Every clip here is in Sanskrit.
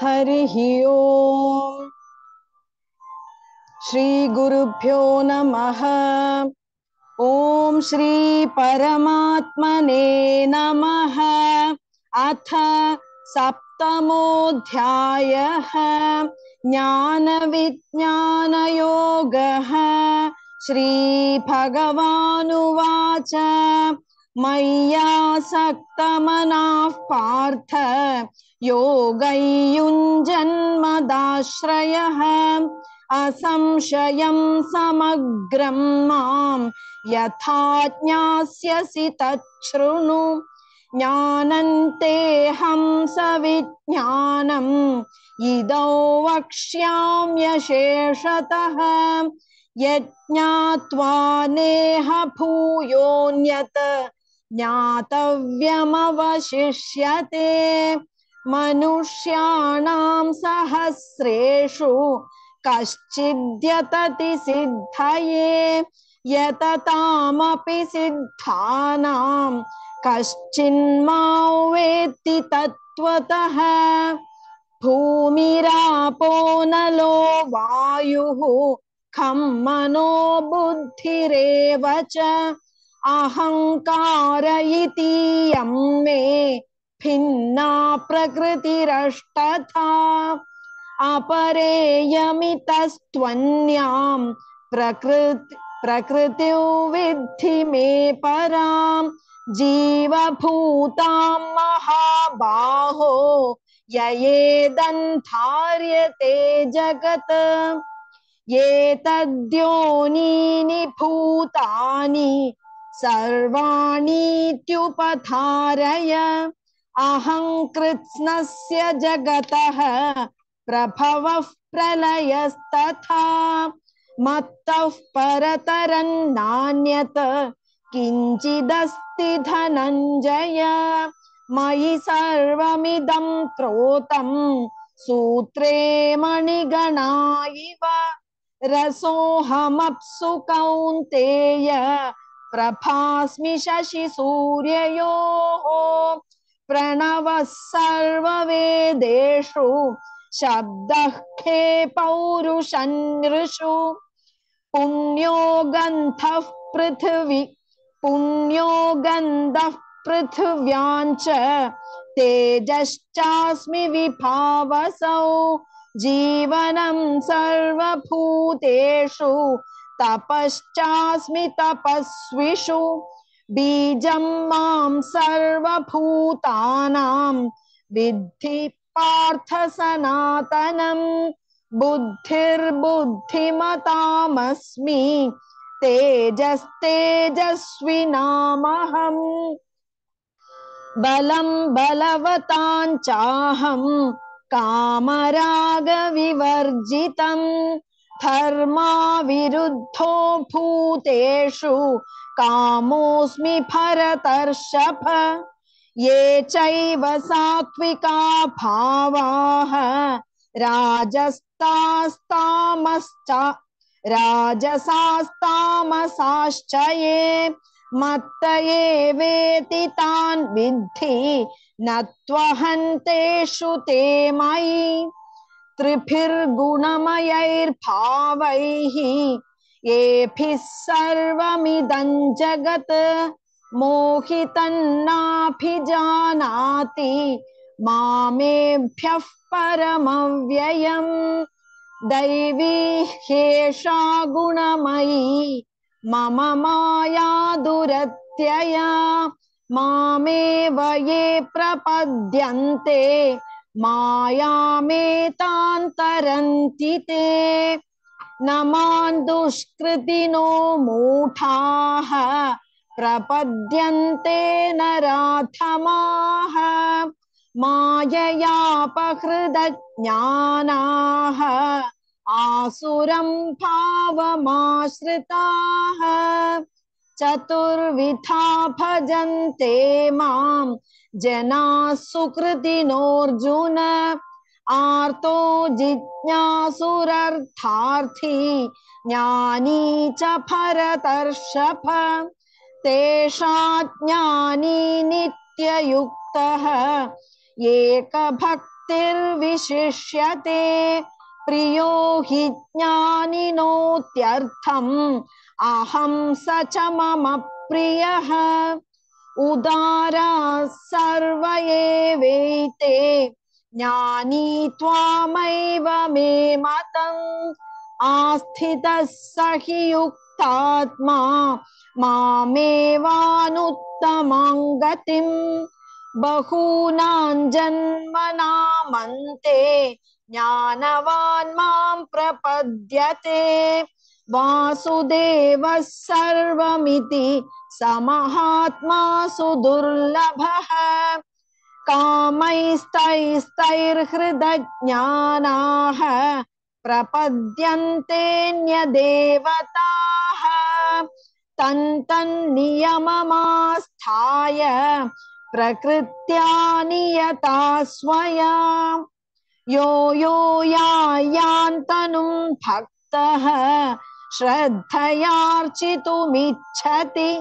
हरिः ओम् श्री गुरुभ्यो नमः। ओम श्री परमात्मने नमः। अथ सप्तमोऽध्यायः ज्ञान विज्ञान योगः। श्री भगवानुवाच मय्यासक्तमनः पार्थ योगयुञ्जन्मदाश्रयः असंशयं समग्रं मां यथा ज्ञास्यसि तच्छृणु। ज्ञानन्तेऽहं सविज्ञानम् इदौ वक्ष्याम्यशेषतः। यज्ञात्वा नेह भूयोऽन्यत् ज्ञातव्यमवशिष्यते। मनुष्याणां सहस्रेषु कश्चिद्यतति सिद्धये यततामपि सिद्धानां कश्चिन्मां वेत्ति तत्त्वतः। भूमिरापो नलो वायुः खं मनो बुद्धिरेव च अहंकार इतीयं मे भिन्ना प्रकृतिरष्टधा। अपरेयमितस्त्वन्यां प्रकृतिं विद्धि मे परां जीवभूतां महाबाहो ययेदन्धार्यते जगत्। एतद्योनीनि भूतानि सर्वाणीत्युपधारय अहं कृत्स्नस्य जगतः प्रभवः प्रलयस्तथा। मत्तः परतरं नान्यत् किञ्चिदस्ति धनञ्जय। मयि सर्वमिदं प्रोतं सूत्रे मणिगणा इव। रसोऽहमप्सु कौन्तेय प्रभास्मि शशिसूर्ययोः। प्रणवः सर्ववेदेषु शब्दः खे पौरुषनृषु। पुण्यो गन्धः पृथिव्याञ्च तेजश्चास्मि विभावसौ। जीवनं सर्वभूतेषु तपश्चास्मि तपस्विषु। बीजं मां सर्वभूतानां विद्धि पार्थ सनातनम्। बुद्धिर्बुद्धिमतामस्मि तेजस्तेजस्विनामहम्। बलं बलवतां चाहं कामरागविवर्जितं। धर्माविरुद्धो भूतेषु कामोऽस्मि भरतर्षभ। ये चैव सात्विका भावाः राजसास्तामसाश्च ये मत्त एवेति तान् विद्धि न त्वहन्तेषु ते मयि। त्रिभिर्गुणमयैर्भावैः येभिः सर्वमिदं जगत् मोहितं नाभिजानाति मामेभ्यः परमव्ययम्। दैवी ह्येषा गुणमयी मम माया दुरत्यया। मामेव ये प्रपद्यन्ते मायामेतां ते। न मां दुष्कृतिनो मूढाः प्रपद्यन्ते नराधमाः। माययापहृतज्ञानाः आसुरं भावमाश्रिताः। चतुर्विधा भजन्ते मां जनाः सुकृतिनोऽर्जुन। आर्तो जिज्ञासुरर्थार्थी ज्ञानी च भरतर्षभ। तेषां ज्ञानी नित्ययुक्तः एकभक्तिर्मां भक्तिर्विशिष्यते प्रियो हि ज्ञानिनोत्यर्थम् अहं स च मम प्रियः उदारा सर्व एवैते ज्ञानी त्वामैव मे मतम् आस्थितः स हि युक्तात्मा मामेवानुत्तमां गतिम् बहूनां जन्मनामन्ते ज्ञानवान् मां प्रपद्यते वासुदेवः सर्वमिति समहात्मा सुदुर्लभः कामैस्तैस्तैर्हृदज्ञानाः प्रपद्यन्तेऽन्यदेवताः तन्तन्नियममास्थाय प्रकृत्या नियता स्वया यो यो यान्तनुं भक्तः श्रद्धयार्चितुमिच्छति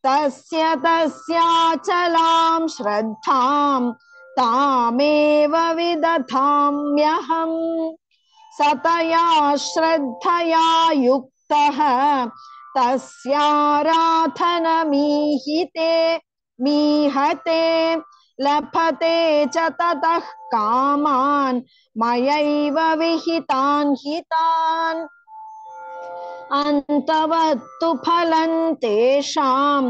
तस्य तस्याचलां श्रद्धां तामेव विदधाम्यहम् सतया श्रद्धया युक्तः तस्याराधनमीहिते मीहते लभते च ततः कामान् मयैव विहितान् हितान् अन्तवत्तु फलं तेषां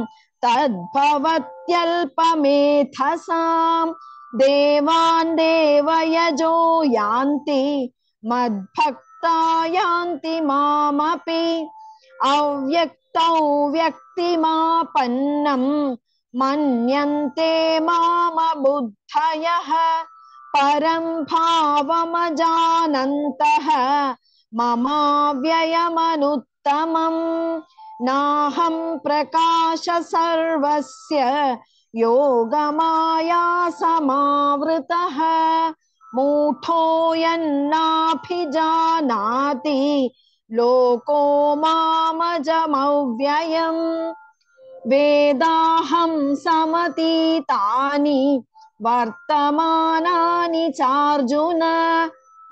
तद्भवत्यल्पमेधसां देवान् देवयजो यान्ति मद्भक्ता यान्ति मामपि अव्यक्तौ व्यक्तिमापन्नं मन्यन्ते मामबुद्धयः परं भावमजानन्तः ममाव्ययमनुत्तमम् नाहं प्रकाश सर्वस्य योगमाया समावृतः मूढोऽयन्नाभिजानाति लोको मामजमव्ययम् वेदाहं समतीतानि वर्तमानानि चार्जुन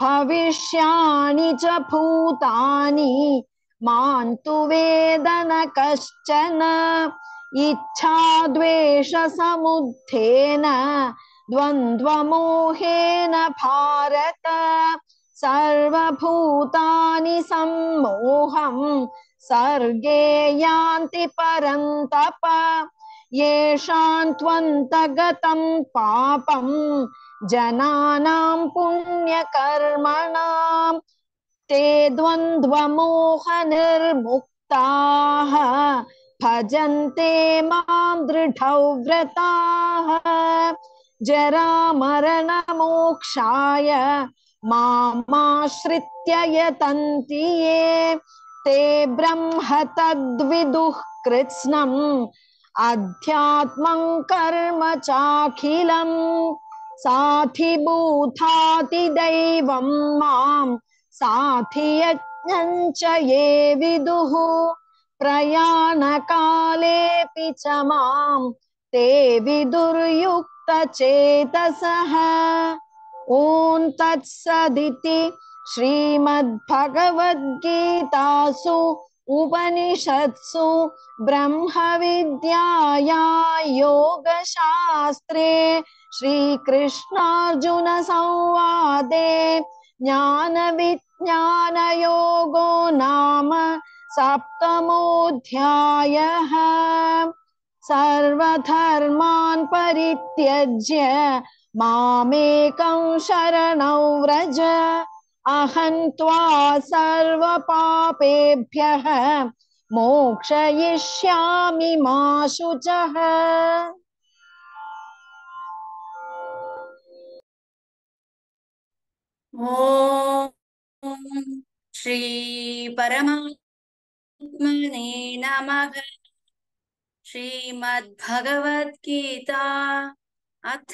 भविष्याणि च भूतानि मां तु वेद न कश्चन इच्छाद्वेषसमुत्थेन द्वन्द्वमोहेन भारत सर्वभूतानि सम्मोहं सर्गे यान्ति परन्तप येषां त्वन्तगतं पापं जनानां पुण्यकर्मणां ते द्वन्द्वमोहनिर्मुक्ताः भजन्ते मां दृढव्रताः जरामरणमोक्षाय मामाश्रित्य यतन्ति ये ते ब्रह्म तद्विदुः कृत्स्नम् अध्यात्मं कर्म चाखिलम् साधिभूतातिदैवं मां साधियज्ञं च ये विदुः प्रयाणकालेऽपि च मां ते विदुर्युक्तचेतसः ॐ तत्सदिति श्रीमद्भगवद्गीतासु उपनिषत्सु ब्रह्मविद्यायां योगशास्त्रे श्रीकृष्णार्जुन संवादे ज्ञानविज्ञानयोगो नाम सप्तमोऽध्यायः सर्वधर्मान् परित्यज्य मामेकं शरणं व्रज अहं त्वा सर्वपापेभ्यः मोक्षयिष्यामि मा शुचः। ॐ श्री परमात्मने नमः। श्रीमद्भगवद्गीता अथ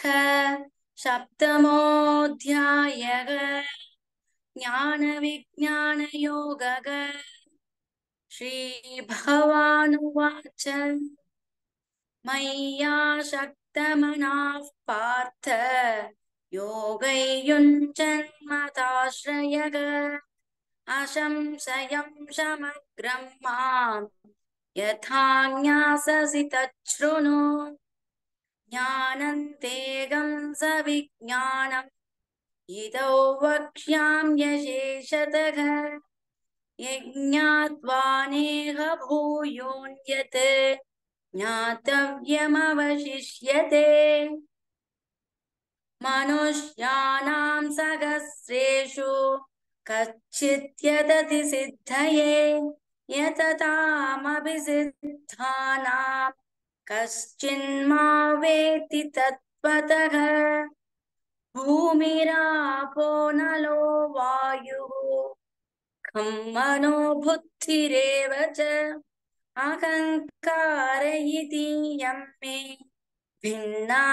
सप्तमोऽध्यायः ज्ञानविज्ञानयोगः। श्रीभगवानुवाच मय्यासक्तमनाः पार्थ योगैयुञ्जन्मताश्रयः अशंशयं समग्रं मां यथा ज्ञास्यसि तच्छृणु ज्ञानन्तेगं सविज्ञानम् इदौ वक्ष्याम्यशेषतः यज्ञात्वा नेह भूयोऽन्यत् ज्ञातव्यमवशिष्यते मनुष्याणां सहस्रेषु कच्चिद्यतति सिद्धये यततामभिसिद्धानां कश्चिन्मा वेत्ति तत्त्वतः भूमिरापो नलो वायुः खं मनो बुद्धिरेव च अहङ्कार इति यं मे भिन्ना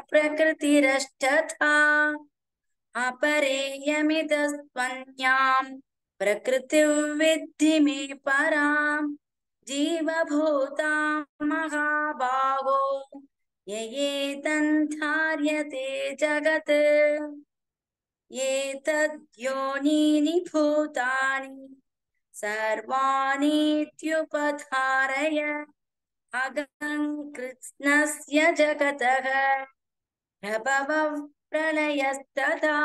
प्रकृतिरष्टथा अपरेयमिदस्त्वन्यां प्रकृतिं विद्धि मे परां जीवभूतां महाबाहो ययेतन्धार्यते जगत् एतद्योनीनि भूतानि सर्वाणीत्युपधारय अगं कृत्स्नस्य जगतः प्रभवः प्रलयस्तथा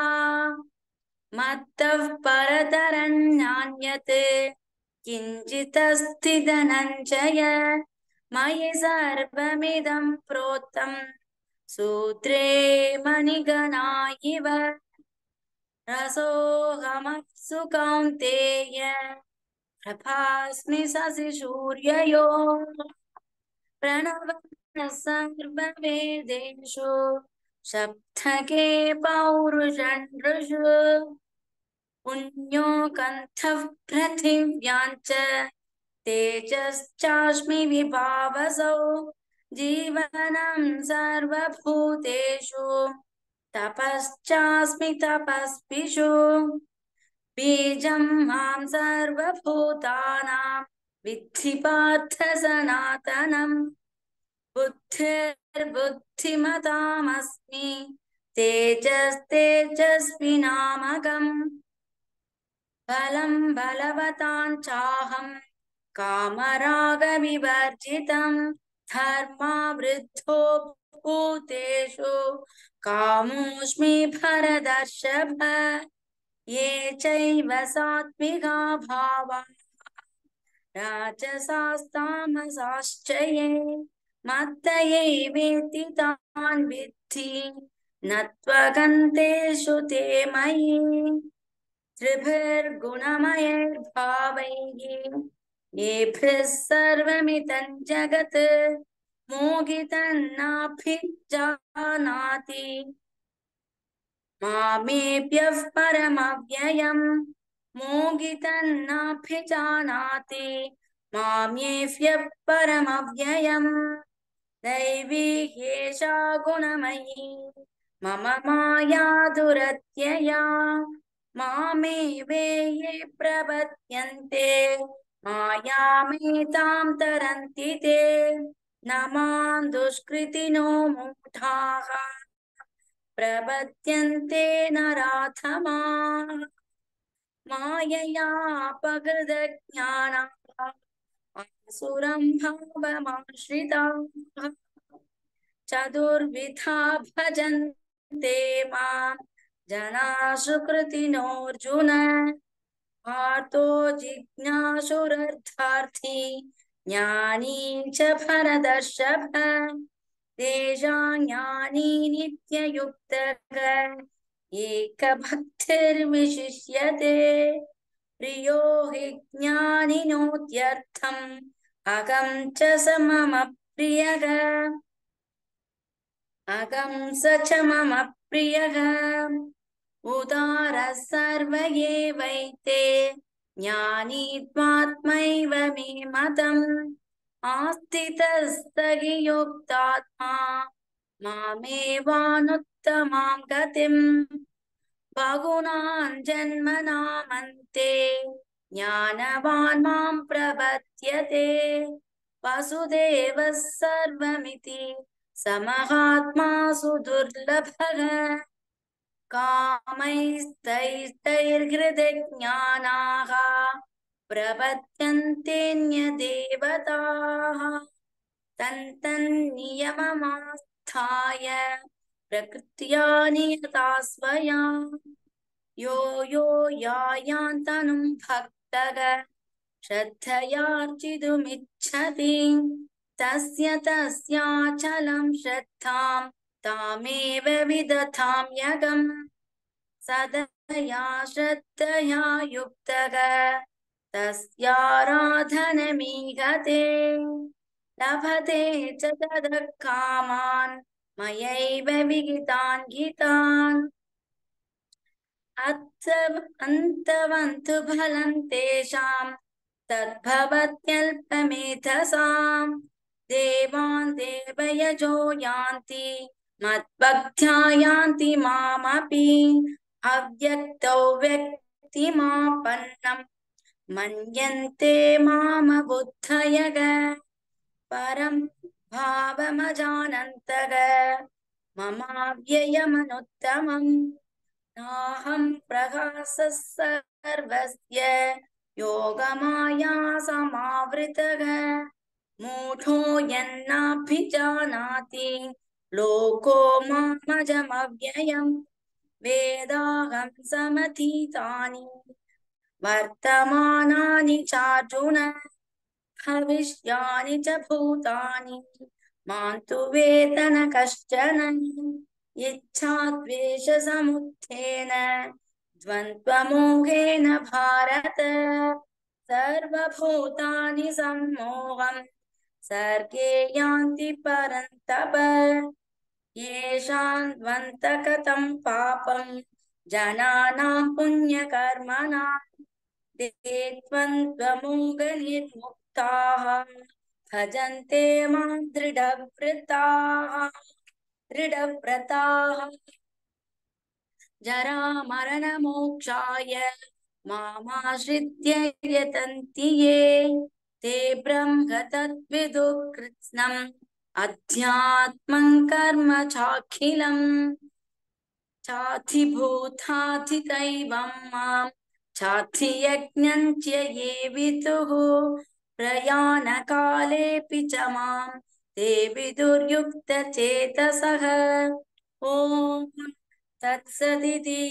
मत्तः परतरन्नान्यत् किञ्चिदस्ति धनञ्जय मयि सर्वमिदं प्रोक्तं सूत्रे मणिगणा इव रसोऽहमप्सु कौन्तेय प्रभास्मि शशिसूर्ययोः प्रणवः सर्ववेदेषु सप्तके पौरुषन्दृषु पुण्यो कण्ठः पृथिव्यां च तेजश्चास्मि विभावसौ जीवनं सर्वभूतेषु तपश्चास्मि तपस्विषु बीजं मां सर्वभूतानां विद्धि पार्थ सनातनम् बुद्धिर्बुद्धिमतामस्मि तेजस्तेजस्विनामकम् बलं बलवतां चाहं कामरागविवर्जितं धर्मावृद्धो भूतेषु कामोऽस्मि भरतर्षभ ये चैव सात्विका भावा राजसास्तामसाश्च ये मत्तयैवेति तान् विद्धि न त्वगन्तेषु ते मयि त्रिभिर्गुणमयैर्भावैः येभिः सर्वमिदं जगत् मोहितन्नाभिजानाति मामेभ्यः परमव्ययम् मोहितन्नाभिजानाति मामेभ्यः परमव्ययम् दैवी ह्येषा गुणमयी मम माया दुरत्यया मामेवे ये प्रपद्यन्ते मायामेतां तरन्ति ते न मां दुष्कृतिनो मूढाः प्रपद्यन्ते नराधमाः माययापहृतज्ञानाः आसुरं भावमाश्रिताः चतुर्विधा भजन्ते मां जनाः सुकृतिनोऽर्जुन आर्तो जिज्ञासुरर्थार्थी ज्ञानी च भरतर्षभ तेषां ज्ञानी नित्ययुक्तः एकभक्तिर्विशिष्यते प्रियो हि ज्ञानिनोत्यर्थम् अहं च स मम प्रियः अहं स च मम प्रियः उदारः सर्व एवैते ज्ञानी त्वात्मैव मे मतम् आस्थितः हि युक्तात्मा मामेवानुत्तमां गतिम् बहुनां जन्मनामन्ते ज्ञानवान् मां प्रपद्यते वसुदेवः सर्वमिति समहात्मा सुदुर्लभः कामैस्तैस्तैर्हृदज्ञानाः प्रपद्यन्तेऽन्यदेवताः तन्तन्नियममास्थाय प्रकृत्या नियता स्वया यो यो यायान्तनुं भक्तः श्रद्धयार्चितुमिच्छति तस्य तस्याचलं श्रद्धां तामेव विदधाम्यहम् सदया श्रद्धया युक्तः तस्याराधनमीहते लभते च ततः कामान् मयैव विहितान् गीतान् अन्तवन्तु फलं तेषां तद्भवत्यल्पमेधसां देवान् देवयजो यान्ति मद्भक्त्या यान्ति मामपि अव्यक्तौ व्यक्तिमापन्नं मन्यन्ते मामबुद्धयः परं भावमजानन्तः ममाव्ययमनुत्तमम् नाहं प्रकाशः सर्वस्य योगमाया समावृतः मूढो यन्नाभिजानाति लोको मामजमव्ययम् वेदाहं समतीतानि वर्तमानानि चार्जुन भविष्यानि च भूतानि मां तु वेद न कश्चन इच्छाद्वेषसमुत्थेन द्वन्द्वमोहेन भारत सर्वभूतानि सम्मोहं सर्गे यान्ति परन्तप येषां द्वन्द्वगतं पापं जनानां पुण्यकर्मणां ते द्वन्द्वमोहनिर्मुक्ताः भजन्ते मां दृढव्रताः जरामरणमोक्षाय मामाश्रित्य यतन्ति ये ते ब्रह्म तद्विदुः कृत्स्नम् अध्यात्मं कर्म चाखिलम् चाधिभूताधिदैवं मां चाधियज्ञं च ये विदुः प्रयाणकालेऽपि च मां ते विदुर्युक्तचेतसः ॐ तत्सदिति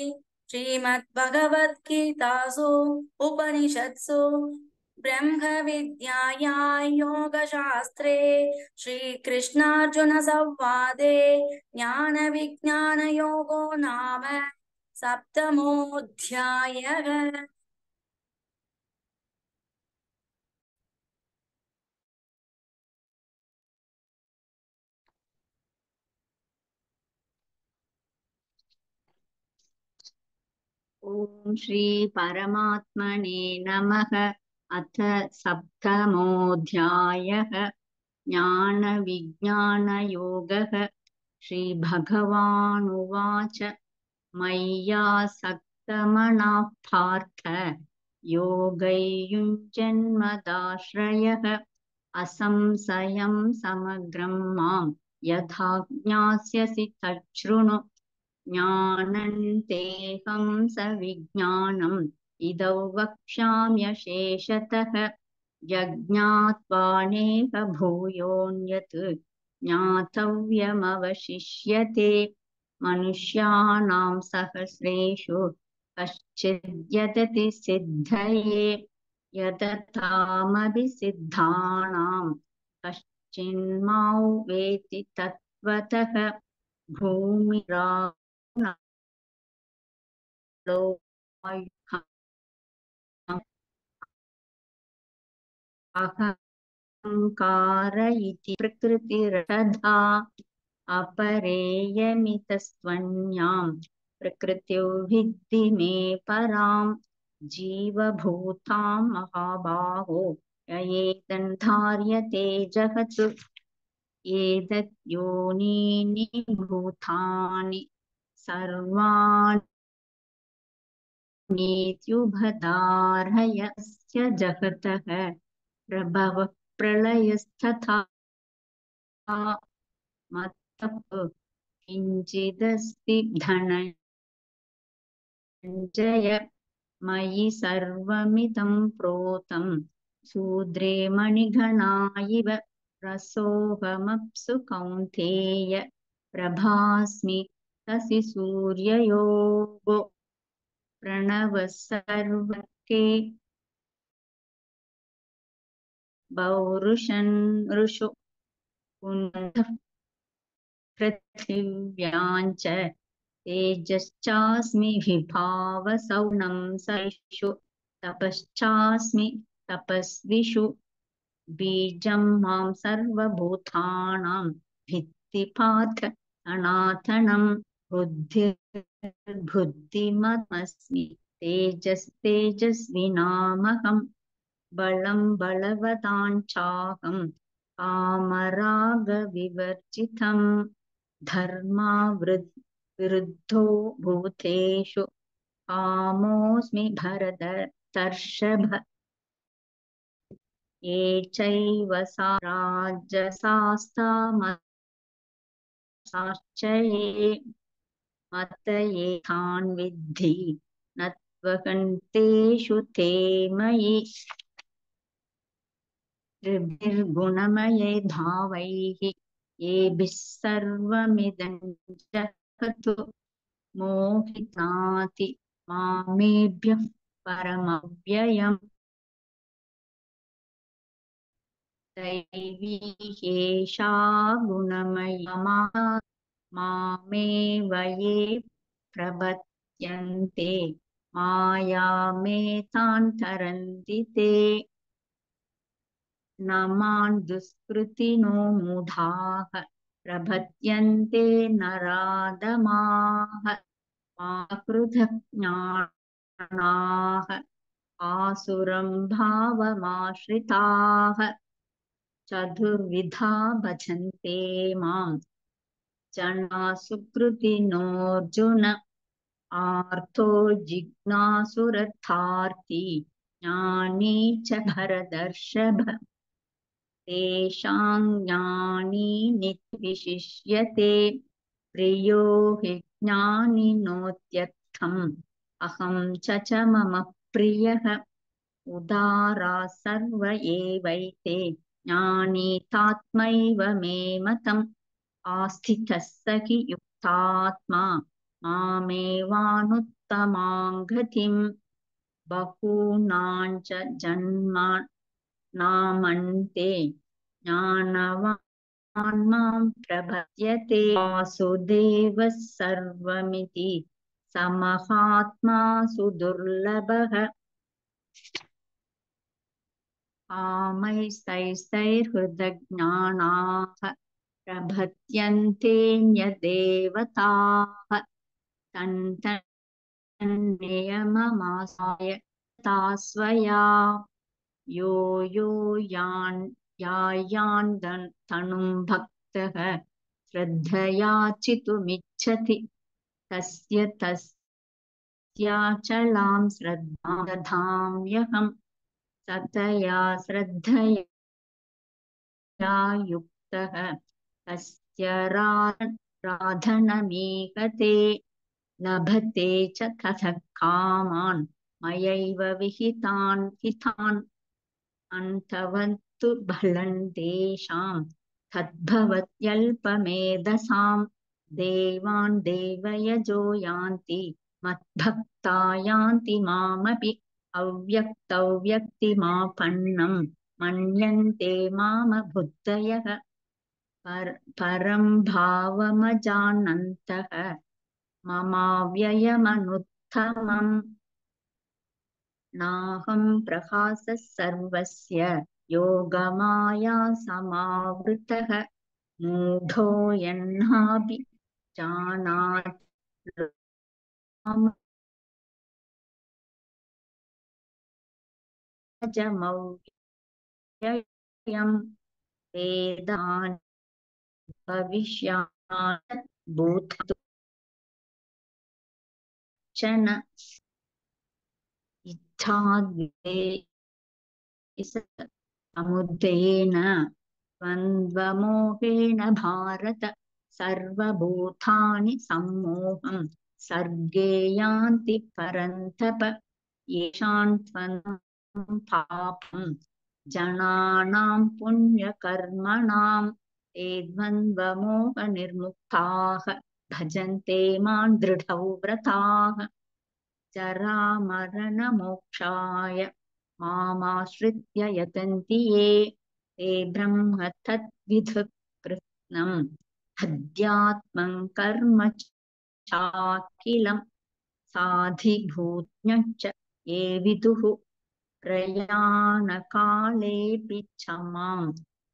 श्रीमद्भगवद्गीतासु उपनिषत्सु ब्रह्मविद्यायां योगशास्त्रे श्रीकृष्णार्जुनसंवादे ज्ञानविज्ञानयोगो नाम सप्तमोऽध्यायः। ॐ श्री परमात्मने नमः। अथ सप्तमोऽध्यायः ज्ञानविज्ञानयोगः। श्रीभगवानुवाच मय्यासक्तमनः पार्थ योगैर्युञ्जन्मदाश्रयः असंशयं समग्रं मां यथा ज्ञास्यसि तच्छृणु ज्ञानन्तेऽहं सविज्ञानम् इदौ वक्ष्याम्यशेषतः यज्ञात्वा नेह भूयोऽन्यत् ज्ञातव्यमवशिष्यते मनुष्याणां सहस्रेषु कश्चिद्यतति सिद्धये यततामभिसिद्धानां कश्चिन्मां वेति तत्त्वतः भूमिरालो अहंकार इति प्रकृतिरधा अपरेयमितस्त्वन्यां प्रकृतिं विद्धि मे परां जीवभूतां महाबाहो ययेदं धार्यते जगत् एतत् योनीनि भूतानि सर्वाणि नीत्युभधारयस्य जगतः प्रभवः प्रलयस्तथा मत्तः किञ्चिदस्ति धनञ्जय जय मयि सर्वमिदं प्रोतं शूद्रे मणिगणा इव रसोऽहमप्सु कौन्तेय प्रभास्मि शशि सूर्ययोगो प्रणवः सर्वके पौरुषन् ऋषु कुन्दः पृथिव्यां च तेजश्चास्मि विभावसौनं सहिषु तपश्चास्मि तपस्विषु बीजं मां सर्वभूतानां भित्तिपाथ सनातनं बुद्धिर्बुद्धिमत्मस्मि तेजस्तेजस्विनामहं बलं बलवतां कामरागविवर्जितं धर्मावृद्धो भूतेषु कामोऽस्मि भरतर्षभ ये चैव राजसास्तामसाश्च ये मतये तान् विद्धि न त्वकन्तेषु ते मयि त्रिभिर्गुणमये भावैः येभिः सर्वमिदं जगत् मोहिताति मामेभ्यः परमव्ययम् दैवी ह्येषा गुणमयी मामेव ये प्रपद्यन्ते मायामेतान् तरन्ति ते न मां दुष्कृतिनो मूढाः प्रपद्यन्ते नराधमाः कृतज्ञानाः आसुरं भावमाश्रिताः चतुर्विधा भजन्ते मां जना सुकृतिनोऽर्जुन आर्तो जिज्ञासुरर्थार्थी ज्ञानी च भरतर्षभ तेषां ज्ञानी नित्यविशिष्यते प्रियो हि ज्ञानिनोत्यर्थम् अहं च मम प्रियः उदारा सर्व एवैते ज्ञानी तात्मैव मे मतम् आस्थितः स हि युक्तात्मा मामेवानुत्तमां गतिम् बहूनां च जन्मनामन्ते ज्ञानवान् मां प्रपद्यते वासुदेवः सर्वमिति समहात्मा सुदुर्लभः कामैस्तैस्तैर्हृदज्ञानाः प्रपद्यन्तेऽन्यदेवताः तन्नियममासाय तास्वया यो यायान् तनुं भक्तः श्रद्धया चितुमिच्छति तस्याचलां श्रद्धां दधाम्यहम् सतया श्रद्धया युक्तः तस्य राधनमीहते लभते च ततः कामान् मयैव विहितान् हितान् अन्तवन्तु बलं तेषां तद्भवत्यल्पमेधसां देवान् देवयजो यान्ति मद्भक्ता यान्ति मामपि अव्यक्तव्यक्तिमापन्नं मन्यन्ते मामबुद्धयः परं भावमजानन्तः ममाव्ययमनुत्तमम् नाहं प्रकाशः सर्वस्य योगमाया समावृतः मूढो यन्नापि जानाति अजमव्ययम् वेदान् भविष्यात् भूतो च न समुद्रेण द्वन्द्वमोहेन भारत सर्वभूतानि सम्मोहं सर्गे यान्ति परन्तप येषां त्वं पापं जनानां पुण्यकर्मणां ते द्वन्द्वमोहनिर्मुक्ताः भजन्ते मां दृढौ व्रताः जरामरणमोक्षाय मामाश्रित्य यतन्ति ये ते ब्रह्म तद्विदुः कृत्स्नम् अध्यात्मं कर्म चाखिलं साधिभूतञ्च ये विदुः प्रयाणकालेऽपि च मां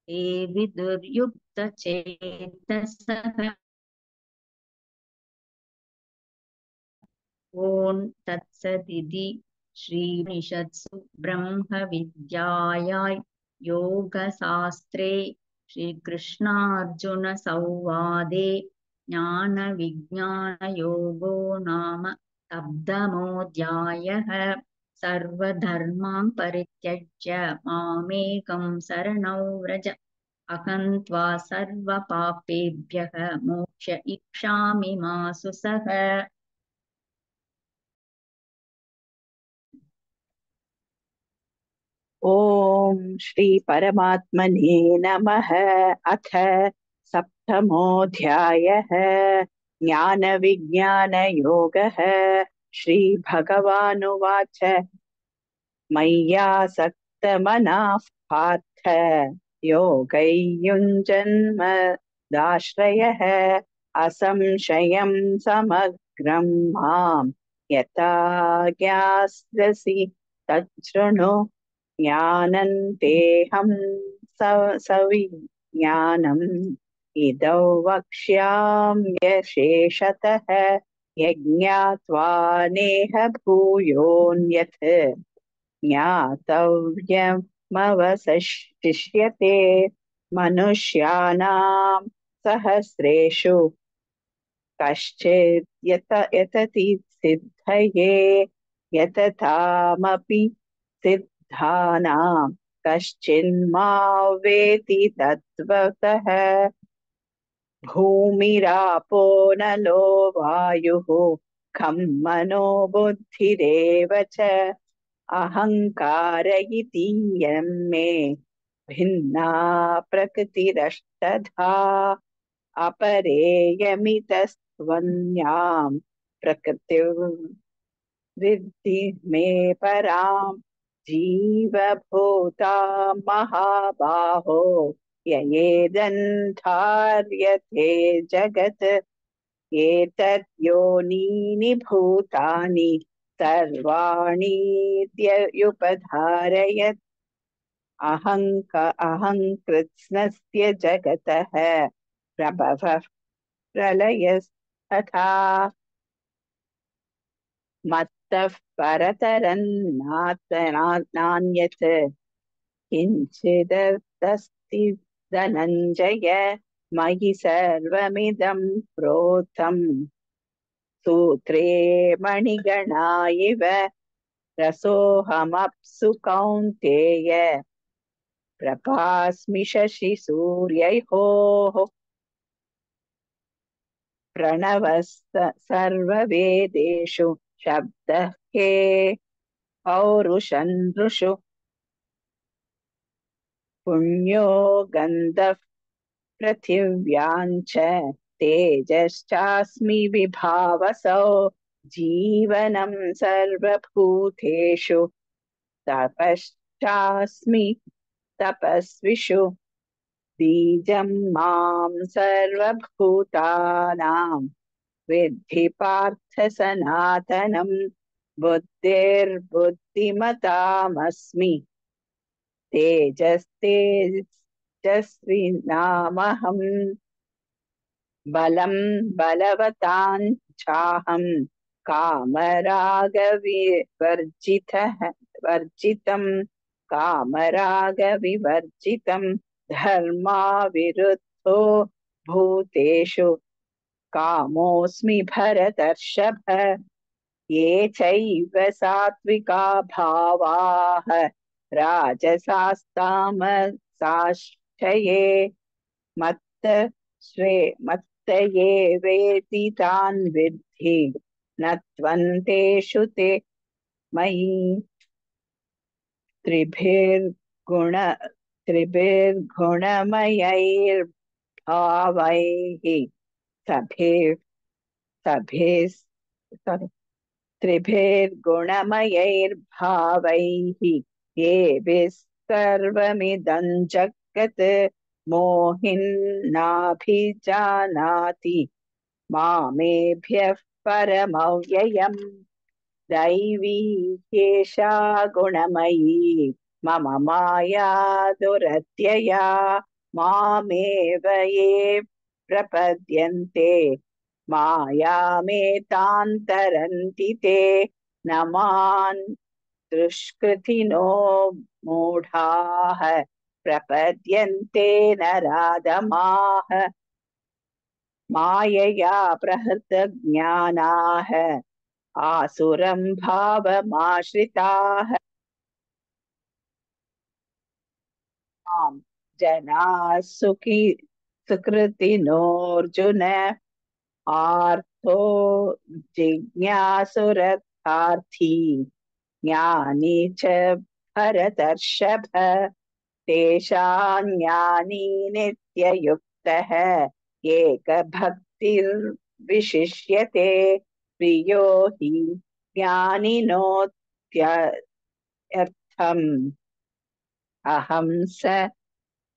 ते विदुर्युक्तचेतसः ॐ तत्सदिति श्रीनिषत्सु ब्रह्मविद्यायां योगशास्त्रे श्रीकृष्णार्जुनसंवादे ज्ञानविज्ञानयोगो नाम सप्तमोऽध्यायः सर्वधर्मान् परित्यज्य मामेकं शरणं व्रज अहं त्वा सर्वपापेभ्यः मोक्षयिष्यामि मा शुचः। ॐ श्री परमात्मने नमः। अथ सप्तमोऽध्यायः ज्ञानविज्ञानयोगः। श्रीभगवानुवाच मय्यासक्तमनः पार्थ योगैर्युञ्जन्मदाश्रयः असंशयं समग्रं मां यथा ज्ञास्यसि तच्छृणु ज्ञानन्तेऽहं सविज्ञानम् इदौ वक्ष्याम्यशेषतः यज्ञात्वा नेह भूयोऽन्यत् ज्ञातव्यमवशिष्यते मनुष्याणां सहस्रेषु कश्चित् यतति सिद्धये यततामपि सिद्धानां कश्चिन्मावेति तत्त्वतः भूमिरापो नलो वायुः खं मनो बुद्धिरेव च अहङ्कार इतीयं मे भिन्ना प्रकृतिरष्टधा अपरेयमितस्त्वन्यां प्रकृतिर्विद्धि मे परां जीवभूता महाबाहो ययेदन्धार्यते जगत् एतत् योनीनि भूतानि सर्वाणीत्युपधारयत् अहं कृत्स्नस्य जगतः प्रभवः प्रलयस्तथा मत्तः परतरं नान्यत् किञ्चिदस्ति धनञ्जय मयि सर्वमिदं प्रोतं सूत्रे मणिगणा इव रसोऽहमप्सु कौन्तेय प्रभास्मि शशिसूर्ययोः प्रणवः सर्ववेदेषु शब्दः के पौरुषं नृषु पुण्यो गन्धः पृथिव्यां च तेजश्चास्मि विभावसौ जीवनं सर्वभूतेषु तपश्चास्मि तपस्विषु बीजं मां सर्वभूतानां विद्धि पार्थ सनातनं बुद्धिर्बुद्धिमतामस्मि तेजस्तेजस्विनामहं बलं बलवतां चाहं कामरागविवर्जितं धर्माविरुद्धो भूतेषु कामोऽस्मि भरतर्षभ ये चैव सात्विका भावाः राजसास्तामसाश्चये मत्त ये वेति तान् विद्धि न त्वन्तेषु ते मयि त्रिभिर्गुण त्रिभिर्गुणमयैर्भावैः सभिः सभिः sorry, त्रिभिर्गुणमयैर्भावैः येभिः सर्वमिदं जगत् मोहिन्नाभिजानाति मामेभ्यः परमव्ययम् दैवी ह्येषा गुणमयी मम माया दुरत्यया मामेव ये प्रपद्यन्ते मायामेतान्तरन्ति ते न मां दुष्कृतिनो मूढाः प्रपद्यन्ते नराधमाः मायया प्रहृतज्ञानाः आसुरं भावमाश्रिताः मां जनाः सुकृतिनोऽर्जुन आर्थो जिज्ञासुरर्थार्थी ज्ञानी च भरतर्षभ तेषां ज्ञानी नित्ययुक्तः एकभक्तिर्विशिष्यते प्रियो हि ज्ञानिनोत्यर्थम् अहं स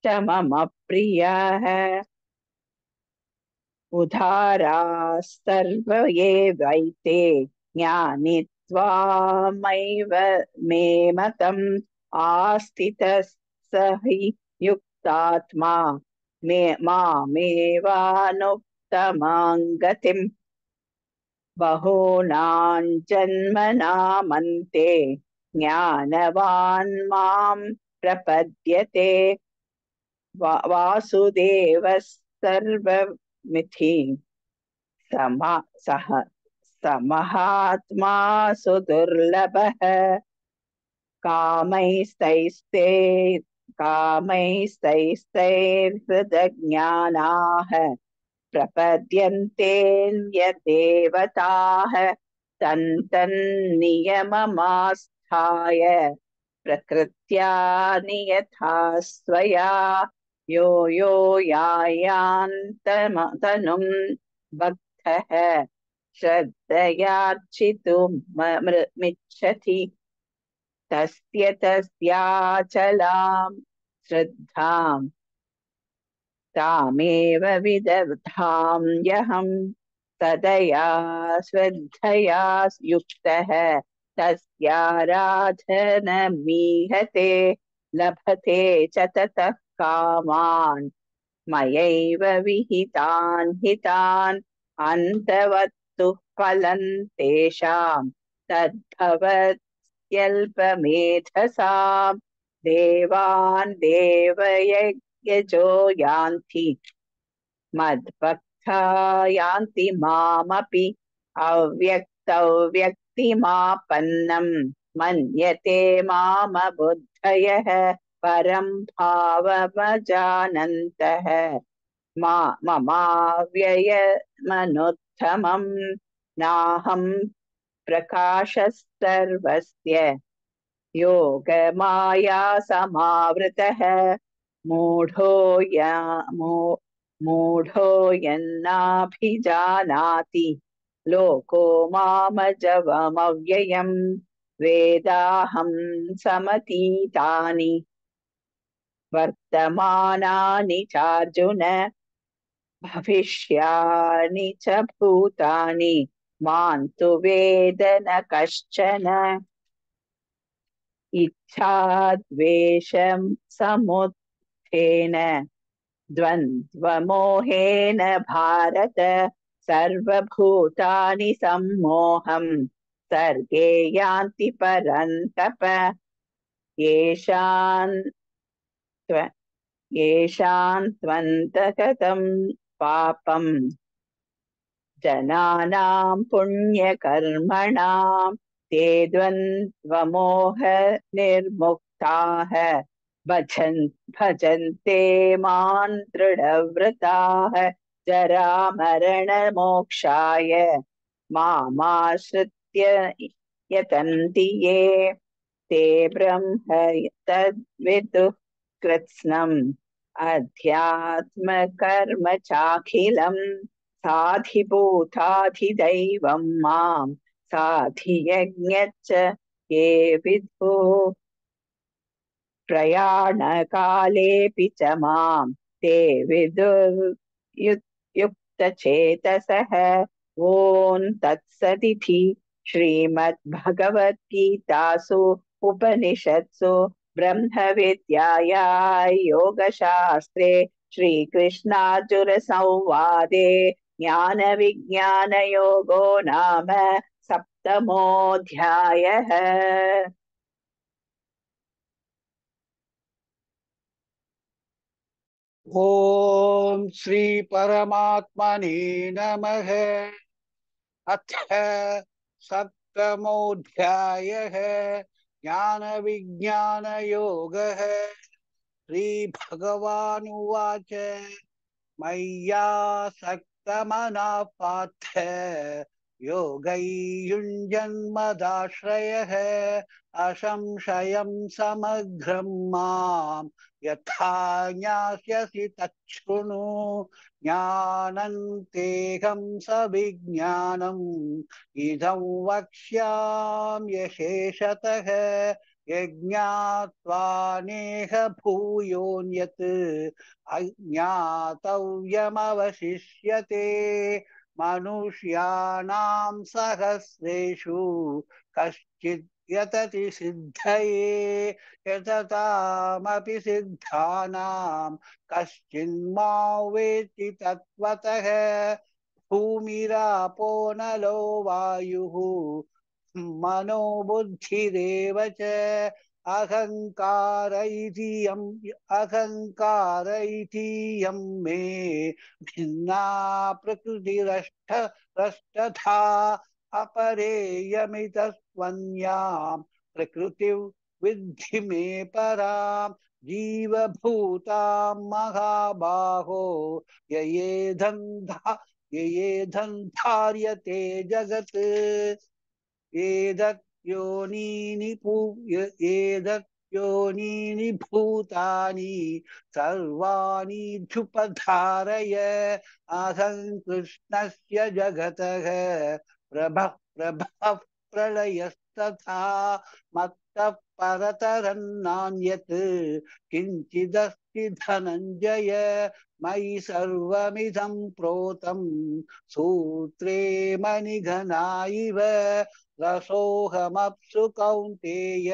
च मम प्रियः उदाराः सर्व एवैते ज्ञानित्वामैव मे मतम् आस्थितः स हि युक्तात्मा मामेवानुत्तमां गतिम् बहूनां जन्मनामन्ते ज्ञानवान् मां प्रपद्यते वासुदेवः सर्वमिति सह समहात्मा सुदुर्लभः कामैस्तैस्ते कामैस्तैस्तैर्हृदज्ञानाः प्रपद्यन्तेऽन्यदेवताः तन्तन्नियममास्थाय प्रकृत्या नियथा स्वया यो यो यायान्तनुं भक्तः श्रद्धयार्चितुमिच्छति तस्य तस्याचलां श्रद्धां तामेव विदधाम्यहम् तदया श्रद्धया युक्तः तस्याराधनमीहते लभते च ततः कामान् मयैव विहितान् हितान् अन्तवत्तु फलं तेषां तद्भवत्यल्पमेधसां देवान् देवयज्ञो यान्ति मद्भक्ता यान्ति मामपि अव्यक्तव्यक्तिमापन्नं मन्यते मामबुद्धयः परं भावमजानन्तः ममाव्ययमनुत्तमं नाहं प्रकाशः सर्वस्य योगमाया समावृतः मूढो यन्नाभिजानाति लोको मामजमव्ययम् वेदाहं समतीतानि वर्तमानानि चार्जुन भविष्यानि च भूतानि मां तु वेद न कश्चन इच्छाद्वेषं समुत्थेन द्वन्द्वमोहेन भारत सर्वभूतानि सम्मोहं सर्गे यान्ति परन्तप येषां त्वन्तगतं पापं जनानां पुण्यकर्मणां ते द्वन्द्वमोह निर्मुक्ताः भजन्ते मां दृढव्रताः जरामरणमोक्षाय मामाश्रित्य यतन्ति ये ते ब्रह्म तद्विदुः कृत्स्नम् अध्यात्मकर्म चाखिलम् साधिभूताधिदैवं मां साधियज्ञच्च ये विदुः प्रयाणकालेऽपि च मां ते विदुर्युक्तचेतसः ॐ तत्सदिति श्रीमद्भगवद्गीतासु उपनिषत्सु ब्रह्मविद्यायां योगशास्त्रे श्रीकृष्णार्जुनसंवादे ज्ञानविज्ञानयोगो नाम सप्तमोऽध्यायः। ओम श्री परमात्मने नमः। अथ सप्तमोऽध्यायः ज्ञान विज्ञान योगः। श्री भगवानुवाच मय्यासक्तमनः पार्थ योगैर्युञ्जन्मदाश्रयः असंशयं समग्रं माम् यथा ज्ञास्यसि तच्छृणु। ज्ञानं तेऽहं सविज्ञानम् इदं वक्ष्याम्यशेषतः यज्ञात्वा नेह भूयोऽन्यत् अज्ञातव्यमवशिष्यते। मनुष्याणां सहस्रेषु कश्चित् यतति सिद्धये यततामपि सिद्धानां कश्चिन्मां वेत्ति तत्त्वतः। भूमिरापो नलो वायुः मनो बुद्धिरेव च अहंकार इतीयं मे भिन्ना प्रकृतिरष्टधा अपरेयमितस्त्वन्यां प्रकृतिं विद्धि मे परां। जीवभूतां महाबाहो ययेधं धार्यते जगत् एतत् योनीनि भूतानि सर्वाणि ध्युपधारय अहं कृष्णस्य जगतः प्रभः प्रलयस्तथा मत्तः परतरं नान्यत् किञ्चिदस्ति धनञ्जय। मयि सर्वमिदं प्रोतं सूत्रे मणिगणा इव रसोऽहमप्सु कौन्तेय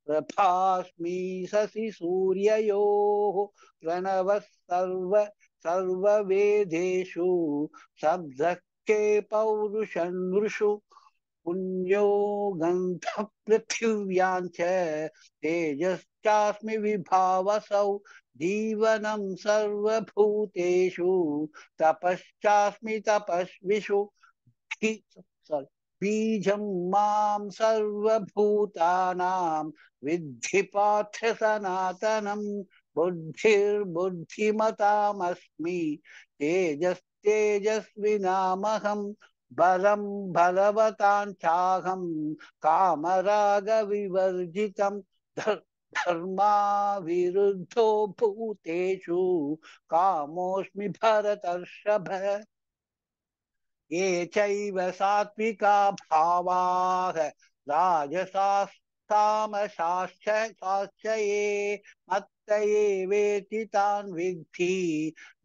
प्रभास्मि शशि सूर्ययोः। प्रणवः सर्ववेदेषु शब्दः के पौरुषं नृषु पुण्यो गन्धः पृथिव्यां च तेजश्चास्मि विभावसौ। जीवनं सर्वभूतेषु तपश्चास्मि तपस्विषु। बीजं मां सर्वभूतानां विद्धि पार्थ सनातनं। बुद्धिर्बुद्धिमतामस्मि तेजस्तेजस्विनामहं। बलं बलवतां चाहं कामरागविवर्जितं। धर्मा विरुद्धो भूतेषु कामोऽस्मि भरतर्षभ। ये चैव सात्विका भावाः राजसास्तामसाश्च ये मत्त एवेति तान् विद्धि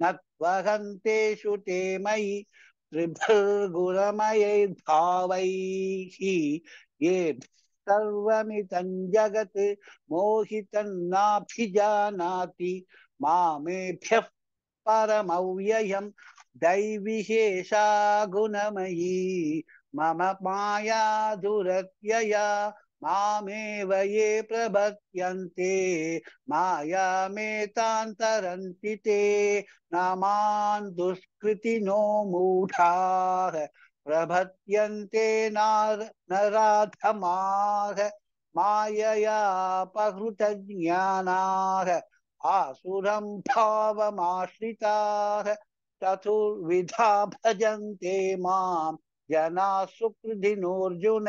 न त्वहन्तेषु ते मयि त्रिभिर्गुणमयैर्भावैः ये सर्वमिदं जगत् मोहितं नाभिजानाति मामेभ्यः परमव्ययम्। दैविशेषा गुणमयी मम माया दुरत्यया मामेव ये प्रपद्यन्ते मायामेतां तरन्ति ते। न मां दुष्कृतिनो मूढाः प्रपद्यन्ते नराधमाः मायया पहृतज्ञानाः आसुरं भावमाश्रिताः। चतुर्विधा भजन्ते मां जना सुकृधिनोऽर्जुन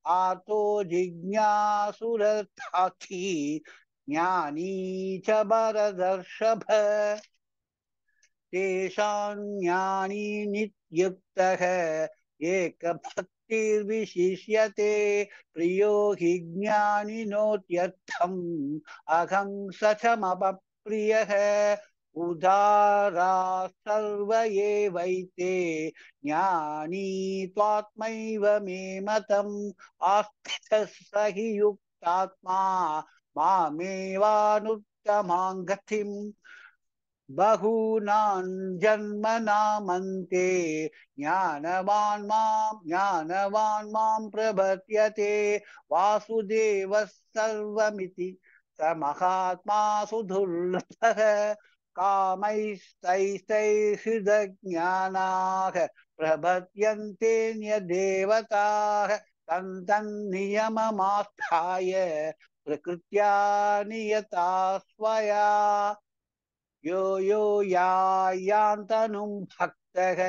आर्तो जिज्ञासुरर्थी ज्ञानी च भरतर्षभ तेषां ज्ञानी नित्युक्तः एकभक्तिर्विशिष्यते प्रियो हि ज्ञानिनोत्यर्थम् अहं स च मम प्रियः उदारा सर्व एवैते ज्ञानी त्वात्मैव मे मतम् आस्थितः स हि युक्तात्मा मामेवानुत्तमां गतिम् बहूनां जन्मनामन्ते ज्ञानवान् मां प्रपद्यते वासुदेवः सर्वमिति स महात्मा सुदुर्लभः कामैस्तैस्तैहृदज्ञानाः प्रपद्यन्ते न्यदेवताः तं नियममास्थाय प्रकृत्या नियता स्वया यो यो यान्तनुं भक्तः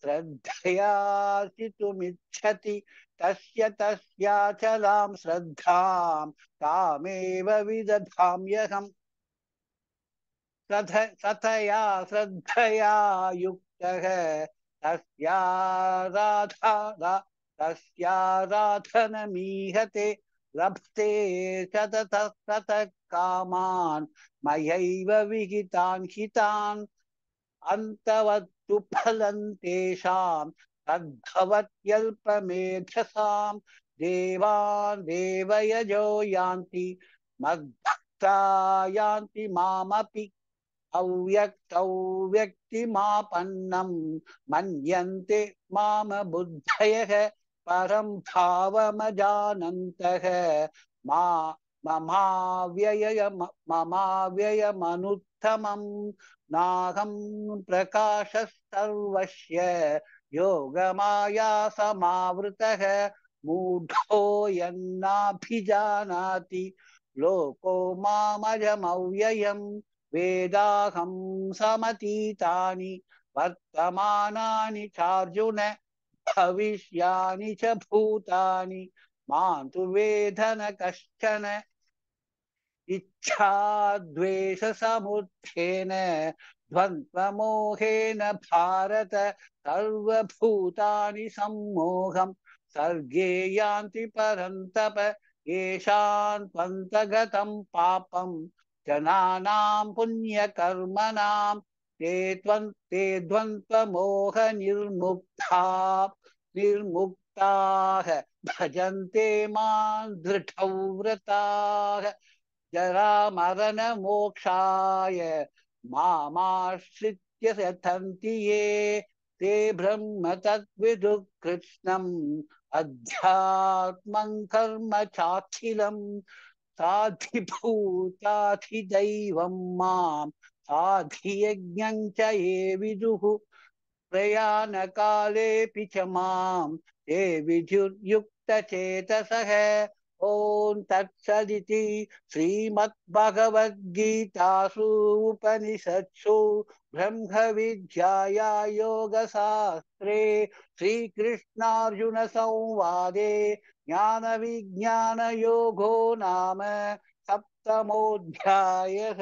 श्रद्धयार्चितुमिच्छति तस्याचलां श्रद्धां तामेव विदधाम्यहम् तथया श्रद्धया युक्तः तस्याराधनमीहते लभते सततः ततः कामान् मयैव विहितान् हितान् अन्तवत्तु फलं तेषां तद्भवत्यल्पमेधसां देवान् देवयजो यान्ति मद्भक्ता यान्ति मामपि अव्यक्तौ व्यक्तिमापन्नं मन्यन्ते माम बुद्धयः परं भावमजानन्तः मा ममाव्ययमनुत्तमं नाहं प्रकाशः सर्वस्य योगमाया समावृतः मूढो यन्नाभिजानाति लोको मामजमव्ययम् वेदाहं समतीतानि वर्तमानानि चार्जुन भविष्यानि च भूतानि मां तु वेदन कश्चन इच्छाद्वेषसमुत्थेन द्वन्द्वमोहेन भारत सर्वभूतानि सम्मोहं सर्गे यान्ति परन्तप येषां त्वन्तगतं पापं जनानां पुण्यकर्मणां ते निर्मुक्ताः भजन्ते मां दृढौ व्रताः जरामरणमोक्षाय मामाश्रित्य यतन्ति ये ते ब्रह्म तद्विदुः कृत्स्नम् अध्यात्मं कर्म चाखिलम् साधिभूताधिदैवं मां साधियज्ञं च ये विदुः प्रयाणकालेऽपि च मां ते विद्युर्युक्तचेतसः ॐ तत्सदिति श्रीमद्भगवद्गीतासु उपनिषत्सु ब्रह्मविद्याया योगशास्त्रे श्रीकृष्णार्जुनसंवादे ज्ञानविज्ञानयोगो नाम सप्तमोऽध्यायः।